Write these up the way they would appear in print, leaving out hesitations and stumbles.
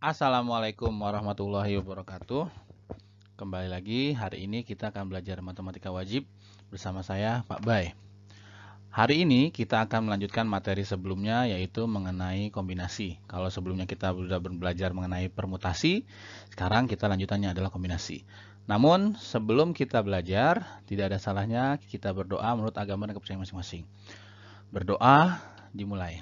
Assalamualaikum warahmatullahi wabarakatuh. Kembali lagi, hari ini kita akan belajar matematika wajib bersama saya, Pak Bay. Hari ini kita akan melanjutkan materi sebelumnya, yaitu mengenai kombinasi. Kalau sebelumnya kita sudah belajar mengenai permutasi, sekarang kita lanjutannya adalah kombinasi. Namun, sebelum kita belajar, tidak ada salahnya kita berdoa menurut agama dan kepercayaan masing-masing. Berdoa dimulai.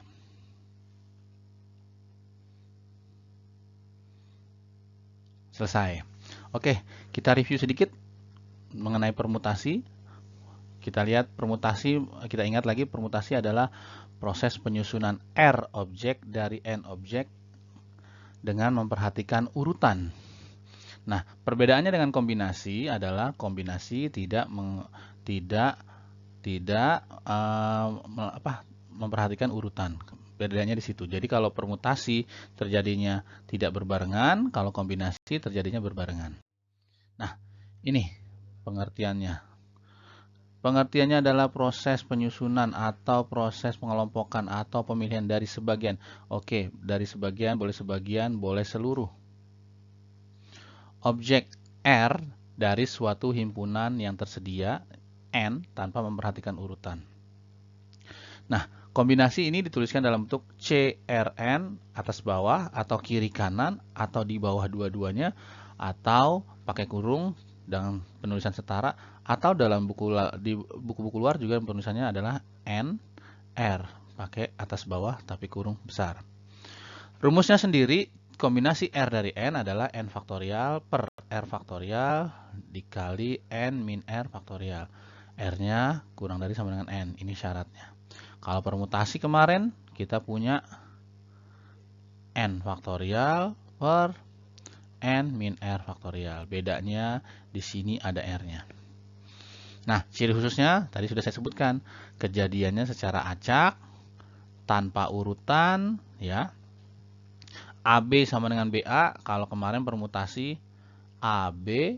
Selesai. Oke, kita review sedikit mengenai permutasi. Kita lihat permutasi, kita ingat lagi permutasi adalah proses penyusunan R objek dari N objek dengan memperhatikan urutan. Nah, perbedaannya dengan kombinasi adalah kombinasi tidak memperhatikan urutan. Bedanya di situ. Jadi kalau permutasi terjadinya tidak berbarengan, kalau kombinasi terjadinya berbarengan. Nah, ini pengertiannya. Pengertiannya adalah proses penyusunan atau proses pengelompokan atau pemilihan dari sebagian. Oke, dari sebagian, boleh seluruh. Objek R dari suatu himpunan yang tersedia N tanpa memperhatikan urutan. Nah, kombinasi ini dituliskan dalam bentuk CRN atas bawah atau kiri kanan atau di bawah dua-duanya atau pakai kurung dengan penulisan setara atau dalam buku-buku luar juga penulisannya adalah N R pakai atas bawah tapi kurung besar. Rumusnya sendiri kombinasi R dari N adalah N faktorial per R faktorial dikali N min R faktorial. R-nya kurang dari sama dengan N. Ini syaratnya. Kalau permutasi kemarin kita punya N faktorial per N min R faktorial. Bedanya di sini ada R-nya. Nah, ciri khususnya tadi sudah saya sebutkan. Kejadiannya secara acak, tanpa urutan, ya. AB sama dengan BA. Kalau kemarin permutasi AB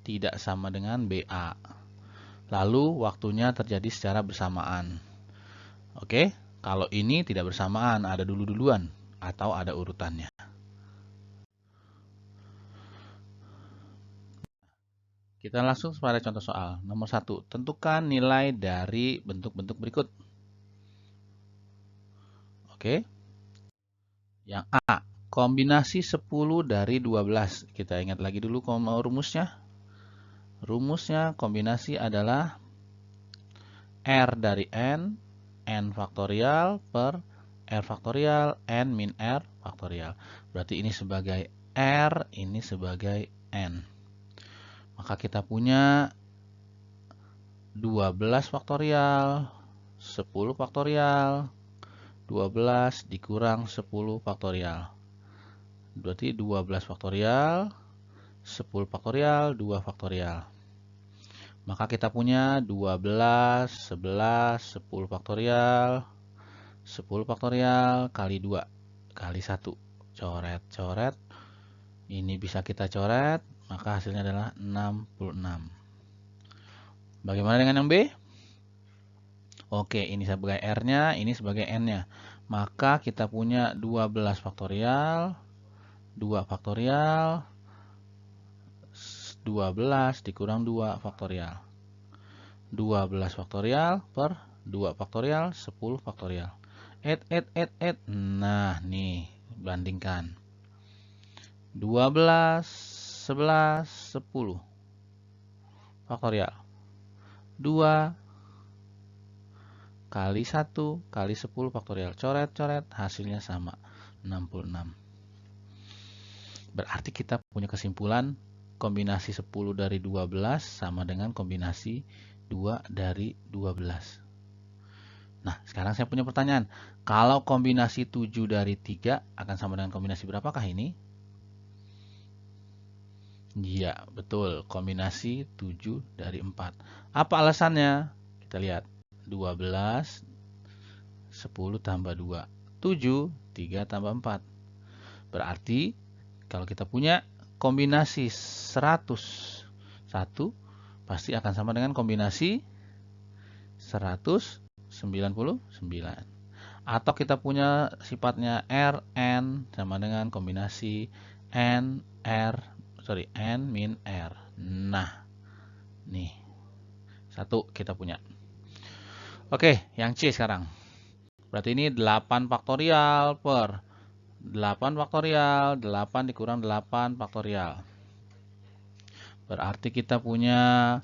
tidak sama dengan BA. Lalu waktunya terjadi secara bersamaan. Oke, kalau ini tidak bersamaan, ada dulu-duluan atau ada urutannya. Kita langsung pada contoh soal. Nomor 1, tentukan nilai dari bentuk-bentuk berikut. Oke. Yang A, kombinasi 10 dari 12. Kita ingat lagi dulu rumusnya. Rumusnya kombinasi adalah R dari N faktorial per R faktorial N min R faktorial. Berarti ini sebagai R, ini sebagai N. Maka kita punya 12 faktorial, 10 faktorial, 12 dikurang 10 faktorial. Berarti 12 faktorial, 10 faktorial, 2 faktorial. Maka kita punya 12, 11, 10 faktorial, 10 faktorial kali 2, kali 1. Coret, coret. Ini bisa kita coret, maka hasilnya adalah 66. Bagaimana dengan yang B? Oke, ini sebagai R-nya, ini sebagai N-nya. Maka kita punya 12 faktorial, 2 faktorial, 12 dikurang 2 faktorial. 12 faktorial per 2 faktorial, 10 faktorial. Nah, nih, bandingkan. 12, 11, 10 faktorial. 2 kali 1 kali 10 faktorial. Coret-coret, hasilnya sama, 66. Berarti kita punya kesimpulan kombinasi 10 dari 12 sama dengan kombinasi 2 dari 12. Nah, sekarang saya punya pertanyaan. Kalau kombinasi 7 dari 3 akan sama dengan kombinasi berapakah ini? Iya, betul. Kombinasi 7 dari 4. Apa alasannya? Kita lihat. 12, 10 tambah 2. 7, 3 tambah 4. Berarti, kalau kita punya kombinasi 101, pasti akan sama dengan kombinasi 199. Atau kita punya sifatnya R, N sama dengan kombinasi N, N min R. Nah, nih, satu kita punya. Oke, yang C sekarang. Berarti ini 8 faktorial per 8 faktorial, 8 dikurang 8 faktorial. Berarti kita punya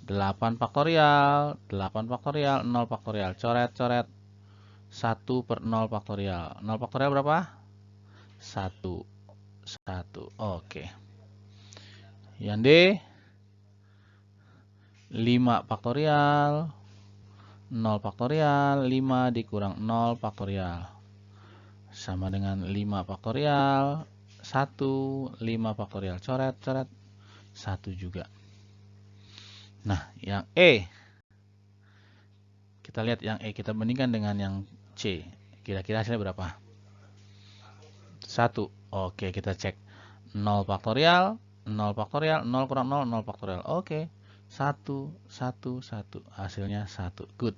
8 faktorial, 8 faktorial, 0 faktorial. Coret-coret. 1 per 0 faktorial. 0 faktorial berapa? 1. 1. Oke. Yang D, 5 faktorial, 0 faktorial, 5 dikurang 0 faktorial. Sama dengan 5 faktorial, 1, 5 faktorial. Coret-coret. 1 juga. Nah, yang E. Kita lihat yang E, kita bandingkan dengan yang C. Kira-kira hasilnya berapa? 1. Oke, kita cek. 0 faktorial, 0 faktorial, 0 kurang 0, 0 faktorial. Oke. 1, 1, 1. Hasilnya 1. Good.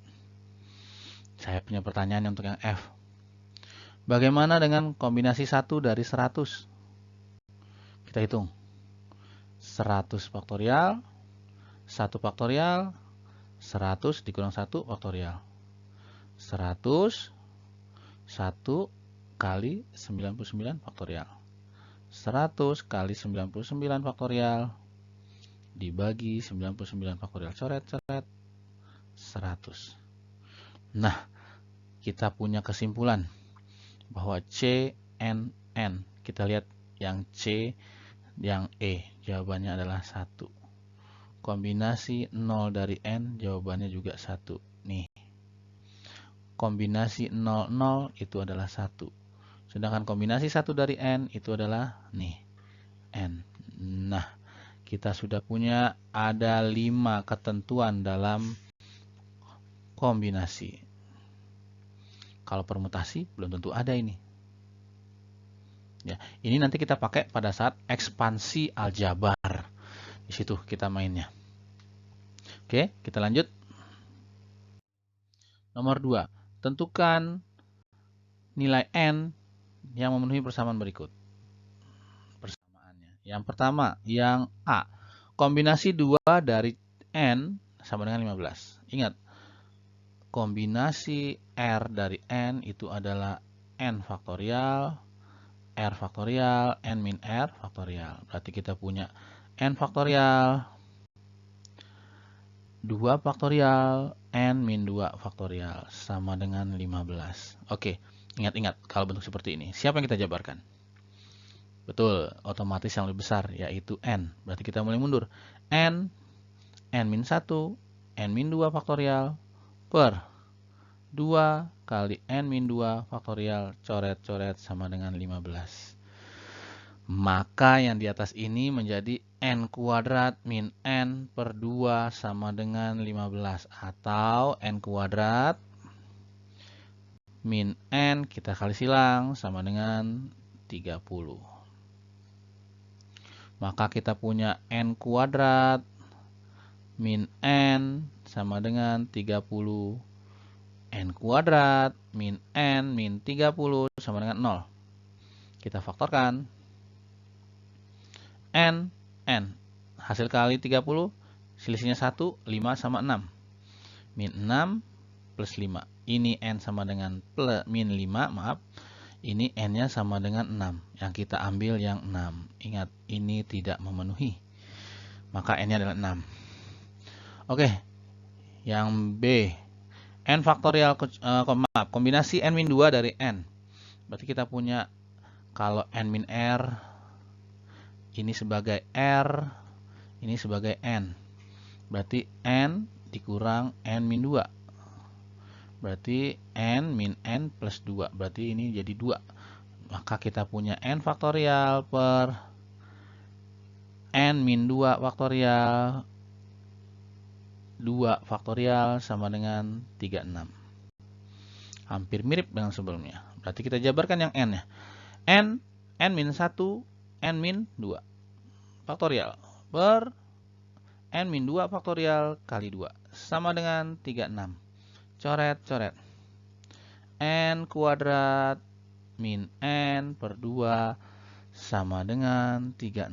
Saya punya pertanyaan untuk yang F. Bagaimana dengan kombinasi 1 dari 100? Kita hitung. 100 faktorial, 1 faktorial, 100 dikurang 1 faktorial. 100, 1 kali 99 faktorial. 100 kali 99 faktorial dibagi 99 faktorial. Coret-coret. 100. Nah, kita punya kesimpulan bahwa CNN. Kita lihat yang C, yang E. Jawabannya adalah 1. Kombinasi 0 dari N, jawabannya juga 1. Nih. Kombinasi 0, 0 itu adalah 1. Sedangkan kombinasi 1 dari N itu adalah nih, N. Nah, kita sudah punya ada 5 ketentuan dalam kombinasi. Kalau permutasi belum tentu ada ini. Ya, ini nanti kita pakai pada saat ekspansi aljabar. Di situ kita mainnya. Oke, kita lanjut. Nomor 2. Tentukan nilai N yang memenuhi persamaan berikut. Persamaannya. Yang pertama, yang A. Kombinasi 2 dari N sama dengan 15. Ingat, kombinasi R dari N itu adalah N faktorial, R faktorial, N min R faktorial. Berarti kita punya N faktorial, 2 faktorial, N min 2 faktorial, sama dengan 15. Oke, ingat-ingat kalau bentuk seperti ini. Siapa yang kita jabarkan? Betul, otomatis yang lebih besar, yaitu N. Berarti kita mulai mundur. N min 1, N min 2 faktorial, per 2 kali N min 2 faktorial, coret-coret sama dengan 15. Maka yang di atas ini menjadi N kuadrat min N per 2 sama dengan 15. Atau N kuadrat min N kita kali silang sama dengan 30. Maka kita punya N kuadrat min N sama dengan 30. N kuadrat min N min 30 sama dengan 0. Kita faktorkan. N. Hasil kali 30, selisihnya 1, 5 sama 6. Min 6 plus 5. Ini N sama dengan min 5, maaf. Ini N-nya sama dengan 6. Yang kita ambil yang 6. Ingat, ini tidak memenuhi. Maka N-nya adalah 6. Oke, yang B. N faktorial, kombinasi N min 2 dari N. Berarti kita punya, kalau N min R, ini sebagai R, ini sebagai N. Berarti N dikurang N min 2. Berarti N min N plus 2. Berarti ini jadi 2. Maka kita punya N faktorial per N min 2 faktorial. 2 faktorial sama dengan 36. Hampir mirip dengan sebelumnya. Berarti kita jabarkan yang N ya. N min 1, N min 2 faktorial per N min 2 faktorial kali 2 sama dengan 36. Coret-coret. n kuadrat min n per 2 sama dengan 36.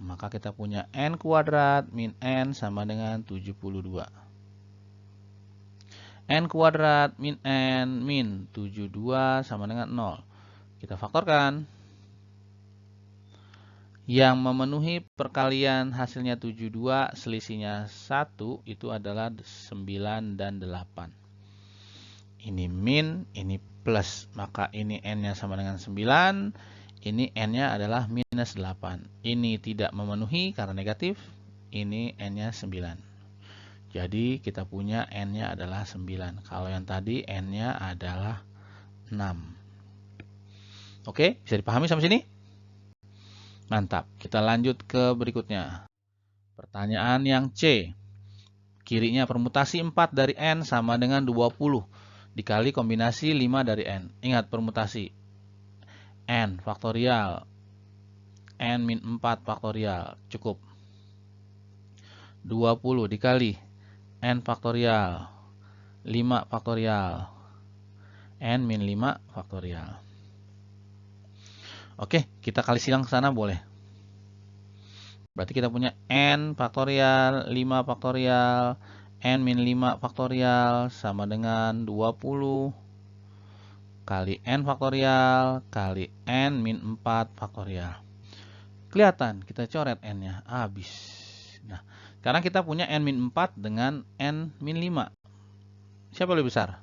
Maka kita punya n kuadrat min n sama dengan 72. N kuadrat min n min 72 sama dengan 0. Kita faktorkan. Yang memenuhi perkalian hasilnya 72, selisihnya 1, itu adalah 9 dan 8. Ini min, ini plus. Maka ini n-nya sama dengan 9, ini n-nya adalah minus 8. Ini tidak memenuhi karena negatif, ini n-nya 9. Jadi kita punya n-nya adalah 9. Kalau yang tadi n-nya adalah 6. Oke, bisa dipahami sampai sini? Mantap, kita lanjut ke berikutnya. Pertanyaan yang C. Kirinya permutasi 4 dari n sama dengan 20 dikali kombinasi 5 dari n. Ingat permutasi. N faktorial. N min 4 faktorial. Cukup. 20 dikali n faktorial. 5 faktorial. N min 5 faktorial. Oke, kita kali silang ke sana boleh. Berarti kita punya n faktorial, 5 faktorial, n min 5 faktorial sama dengan 20 kali n faktorial kali n min 4 faktorial. Kelihatan, kita coret n-nya, habis. Nah, sekarang kita punya n min 4 dengan n min 5. Siapa lebih besar?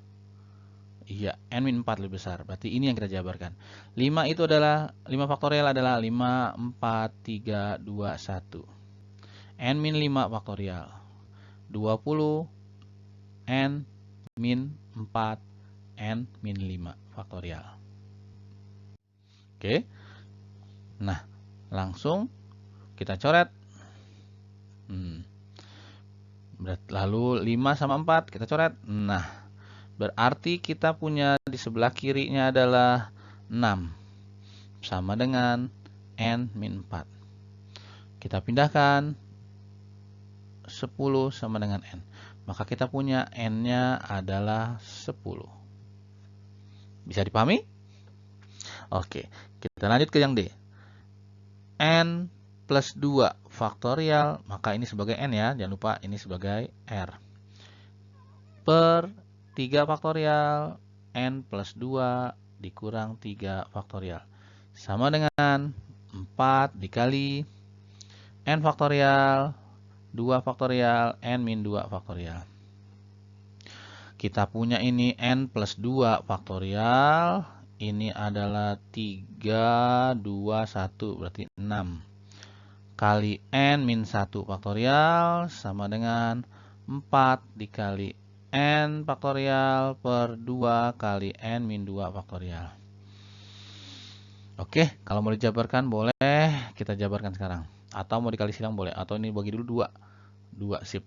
Iya, n min 4 lebih besar. Berarti ini yang kita jabarkan. 5 itu adalah 5 faktorial adalah 5, 4, 3, 2, 1. N min 5 faktorial. 20 n min 4 n min 5 faktorial. Oke. Nah, langsung kita coret. Lalu 5 sama 4 kita coret. Nah, berarti kita punya di sebelah kirinya adalah 6. Sama dengan n min 4. Kita pindahkan 10 sama dengan n. Maka kita punya n-nya adalah 10. Bisa dipahami? Oke, kita lanjut ke yang D. N plus 2 faktorial, maka ini sebagai n ya, jangan lupa ini sebagai r. Per 3 faktorial, n plus 2 dikurang 3 faktorial. Sama dengan 4 dikali n faktorial, 2 faktorial, n min 2 faktorial. Kita punya ini n plus 2 faktorial, ini adalah 3, 2, 1, berarti 6. Kali n min 1 faktorial sama dengan 4 dikali n faktorial per 2 kali n min 2 faktorial. Oke, kalau mau dijabarkan boleh kita jabarkan sekarang. Atau mau dikali silang boleh. Atau ini bagi dulu 2. 2, sip.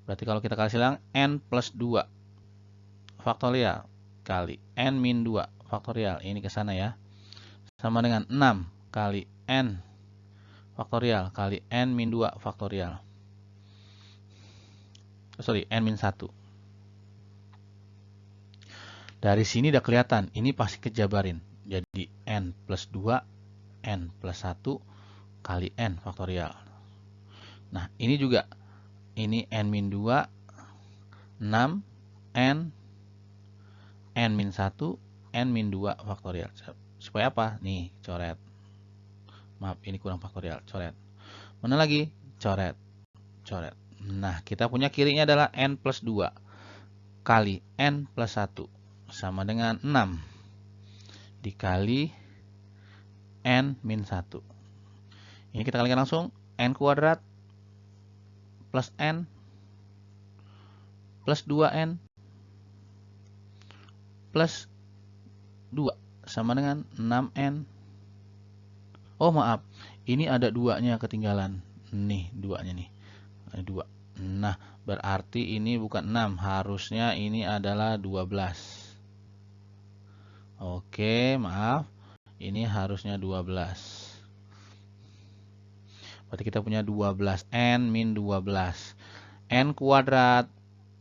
Berarti kalau kita kali silang n plus 2 faktorial kali n min 2 faktorial. Ini ke sana ya. Sama dengan 6 kali n faktorial kali n min 2 faktorial. Sorry, n min 1. Dari sini udah kelihatan, ini pasti kejabarin. Jadi n plus 2, n plus 1 kali n faktorial. Nah, ini juga. Ini n min 2, 6, n min 1, n min 2 faktorial. Supaya apa? Nih, coret. Maaf, ini kurang faktorial, coret. Mana lagi? Coret. Coret. Nah, kita punya kirinya adalah n plus 2 kali n plus 1. Sama dengan 6 dikali n min 1. Ini kita kalikan langsung. N kuadrat plus n plus 2n plus 2 sama dengan 6n. Oh maaf, ini ada 2-nya ketinggalan. Nih 2-nya nih. Ada 2. Nah, berarti ini bukan 6. Harusnya ini adalah 12. Oke, maaf. Ini harusnya 12. Berarti kita punya 12. N min 12. N kuadrat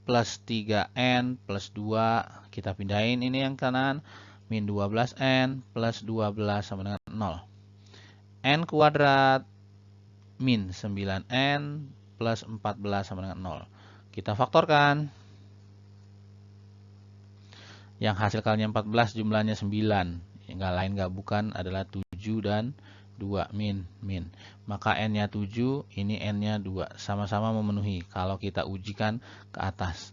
plus 3N plus 2. Kita pindahin ini yang kanan. Min 12N plus 12 sama dengan 0. N kuadrat min 9N plus 14 sama dengan 0. Kita faktorkan. Yang hasil kalinya 14, jumlahnya 9. Yang lain nggak bukan adalah 7 dan 2 min. Maka N-nya 7, ini N-nya 2. Sama-sama memenuhi kalau kita ujikan ke atas.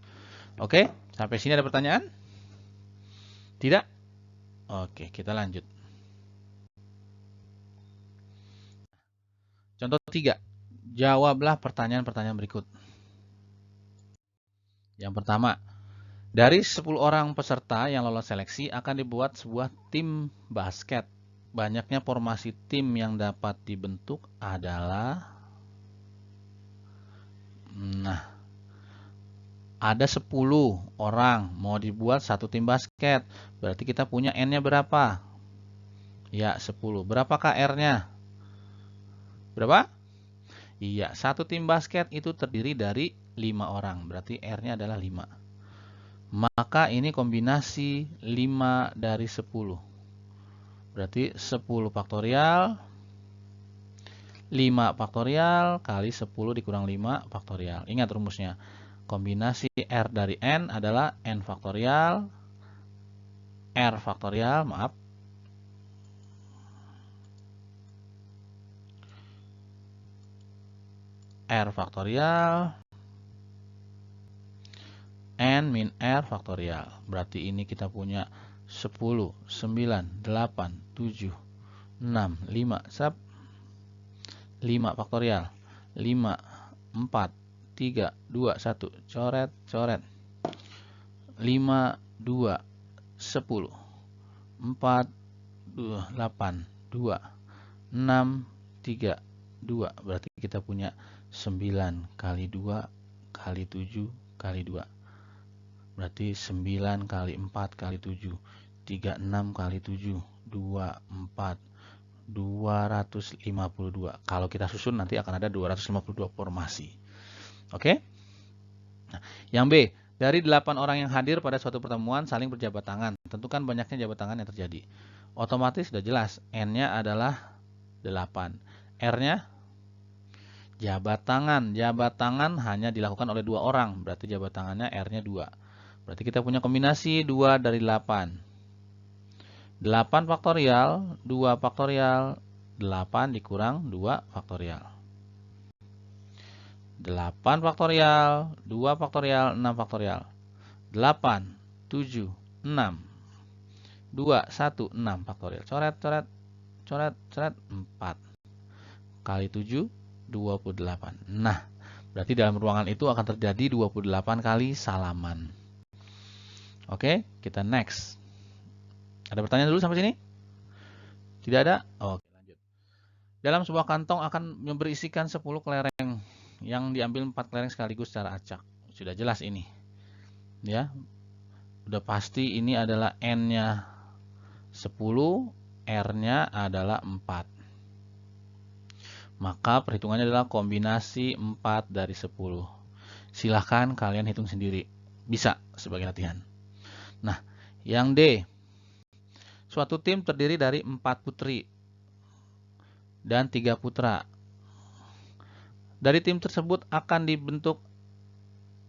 Oke, sampai sini ada pertanyaan? Tidak? Oke, kita lanjut. Contoh 3. Jawablah pertanyaan-pertanyaan berikut. Yang pertama, dari 10 orang peserta yang lolos seleksi akan dibuat sebuah tim basket. Banyaknya formasi tim yang dapat dibentuk adalah, ada 10 orang mau dibuat satu tim basket. Berarti kita punya N-nya berapa? Ya, 10. Berapakah R-nya? Berapa? Iya, satu tim basket itu terdiri dari 5 orang. Berarti R-nya adalah 5. Maka ini kombinasi 5 dari 10. Berarti 10 faktorial, 5 faktorial kali 10 dikurang 5 faktorial. Ingat rumusnya. Kombinasi R dari N adalah N faktorial, R faktorial, R faktorial, N min R faktorial. Berarti ini kita punya 10, 9, 8, 7, 6, 5. 5 faktorial. 5, 4, 3, 2, 1. Coret, coret. 5, 2, 10. 4, 8, 2, 6, 3, 2. Berarti kita punya 9 kali 2 kali 7 kali 2. Berarti 9 kali 4 kali 7. 36 kali 7. 24. 252. Kalau kita susun nanti akan ada 252 formasi. Oke? Nah, yang B. Dari 8 orang yang hadir pada suatu pertemuan saling berjabat tangan. Tentukan banyaknya jabat tangan yang terjadi. Otomatis sudah jelas. N-nya adalah 8. R-nya jabat tangan. Jabat tangan hanya dilakukan oleh 2 orang. Berarti jabat tangannya R-nya 2. Berarti kita punya kombinasi 2 dari 8. 8 faktorial, 2 faktorial, 8 dikurang 2 faktorial. 8 faktorial, 2 faktorial, 6 faktorial. 8, 7, 6. 2, 1, 6 faktorial. Coret, coret, coret, coret, 4. Kali 7, 28. Nah, berarti dalam ruangan itu akan terjadi 28 kali salaman. Oke, kita next. Ada pertanyaan dulu sampai sini? Tidak ada? Oke, lanjut. Dalam sebuah kantong akan berisikan 10 kelereng yang diambil 4 kelereng sekaligus secara acak. Sudah jelas ini. Ya. Udah pasti ini adalah N-nya 10, R-nya adalah 4. Maka perhitungannya adalah kombinasi 4 dari 10. Silahkan kalian hitung sendiri. Bisa sebagai latihan. Nah, yang D. Suatu tim terdiri dari 4 putri dan 3 putra. Dari tim tersebut akan dibentuk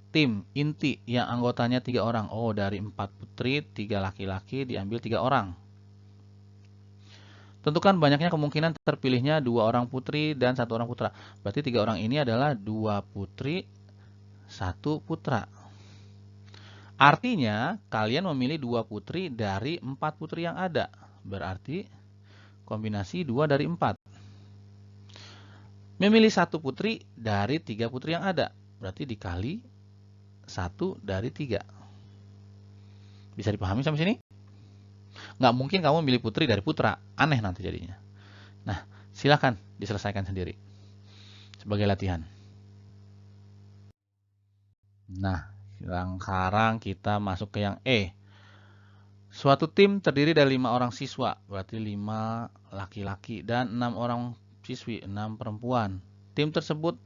tim inti yang anggotanya 3 orang. Oh, dari 4 putri, 3 laki-laki diambil 3 orang. Tentukan banyaknya kemungkinan terpilihnya 2 orang putri dan 1 orang putra. Berarti 3 orang ini adalah 2 putri, 1 putra. Artinya, kalian memilih 2 putri dari 4 putri yang ada. Berarti, kombinasi 2 dari 4. Memilih 1 putri dari 3 putri yang ada. Berarti dikali 1 dari 3. Bisa dipahami sampai sini? Nggak mungkin kamu milih putri dari putra. Aneh nanti jadinya. Nah, silakan diselesaikan sendiri. Sebagai latihan. Nah, sekarang kita masuk ke yang E. Suatu tim terdiri dari 5 orang siswa, berarti 5 laki-laki dan 6 orang siswi, 6 perempuan. Tim tersebut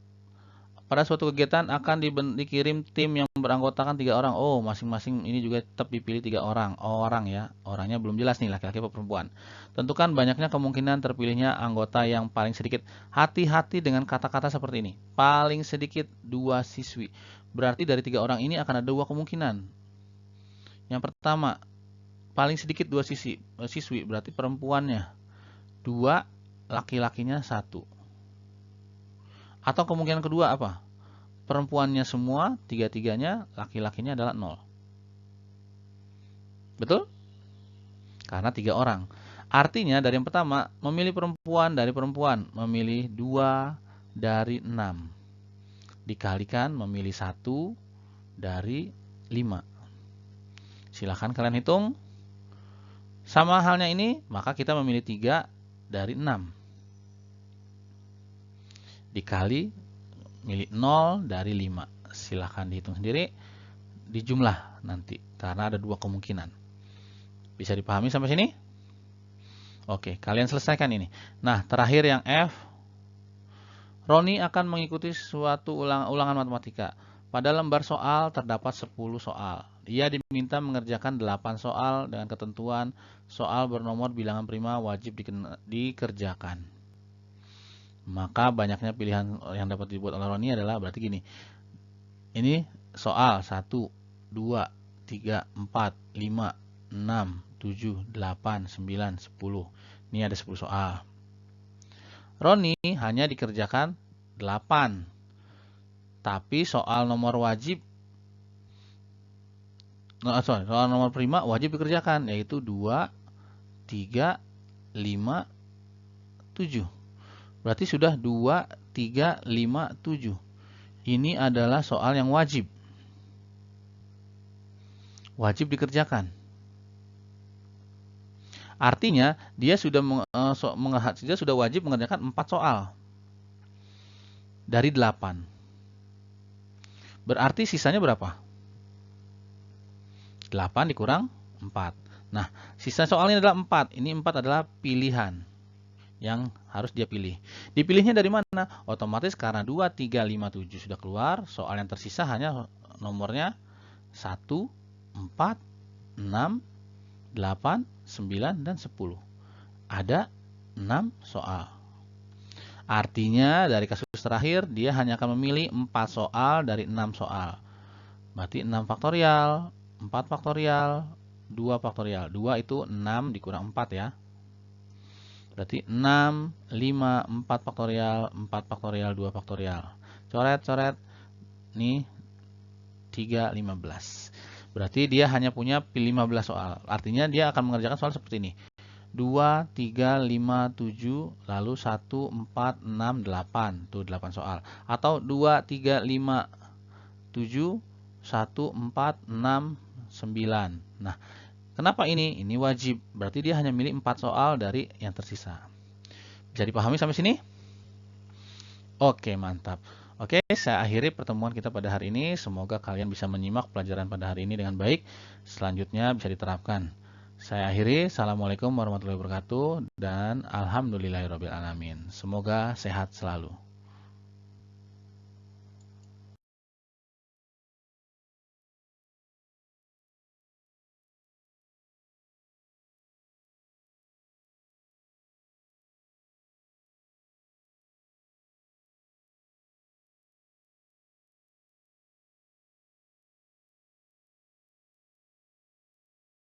Pada suatu kegiatan akan dikirim tim yang beranggotakan 3 orang. Oh, masing-masing ini juga tetap dipilih 3 orang. Orang ya, orangnya belum jelas nih, laki-laki atau perempuan. Tentukan banyaknya kemungkinan terpilihnya anggota yang paling sedikit. Hati-hati dengan kata-kata seperti ini. Paling sedikit 2 siswi. Berarti dari 3 orang ini akan ada 2 kemungkinan. Yang pertama, paling sedikit 2 siswi, berarti perempuannya 2, laki-lakinya 1. Atau kemungkinan kedua apa? Perempuannya semua, 3-3-nya, laki-lakinya adalah 0. Betul? Karena 3 orang. Artinya dari yang pertama, memilih perempuan dari perempuan, memilih 2 dari 6. Dikalikan memilih 1 dari 5. Silahkan kalian hitung. Sama halnya ini, maka kita memilih 3 dari 6. Dikali milik 0 dari 5. Silahkan dihitung sendiri, dijumlah nanti, karena ada 2 kemungkinan. Bisa dipahami sampai sini? Oke, kalian selesaikan ini. Nah, terakhir yang F. Roni akan mengikuti suatu ulangan matematika. Pada lembar soal terdapat 10 soal. Ia diminta mengerjakan 8 soal dengan ketentuan soal bernomor bilangan prima wajib dikerjakan. Maka banyaknya pilihan yang dapat dibuat oleh Roni adalah berarti gini. Ini soal 1, 2, 3, 4, 5, 6, 7, 8, 9, 10. Ini ada 10 soal. Roni hanya dikerjakan 8. Tapi soal nomor wajib, soal nomor prima wajib dikerjakan, yaitu 2, 3, 5, 7. Berarti sudah 2, 3, 5, 7. Ini adalah soal yang wajib. Wajib dikerjakan. Artinya, dia sudah wajib mengerjakan 4 soal. Dari 8. Berarti sisanya berapa? 8 dikurang 4. Nah, sisa soalnya adalah 4. Ini 4 adalah pilihan yang harus dia pilih. Dipilihnya dari mana? Otomatis karena 2, 3, 5, 7 sudah keluar, soal yang tersisa hanya nomornya 1, 4, 6, 8, 9, dan 10. Ada 6 soal. Artinya dari kasus terakhir dia hanya akan memilih 4 soal dari 6 soal. Berarti 6 faktorial, 4 faktorial, 2 faktorial. 2 itu 6 dikurang 4 ya. Berarti 6, 5, 4 faktorial, 4 faktorial, 2 faktorial. Coret-coret. Nih 3, 15. Berarti dia hanya punya 15 soal. Artinya dia akan mengerjakan soal seperti ini. 2, 3, 5, 7, lalu 1, 4, 6, 8. Tuh 8 soal. Atau 2, 3, 5, 7, 1, 4, 6, 9. Nah, kenapa ini? Ini wajib. Berarti dia hanya milih 4 soal dari yang tersisa. Bisa dipahami sampai sini? Oke, mantap. Oke, saya akhiri pertemuan kita pada hari ini. Semoga kalian bisa menyimak pelajaran pada hari ini dengan baik. Selanjutnya bisa diterapkan. Saya akhiri. Assalamualaikum warahmatullahi wabarakatuh. Dan alhamdulillahirrabbilalamin. Semoga sehat selalu.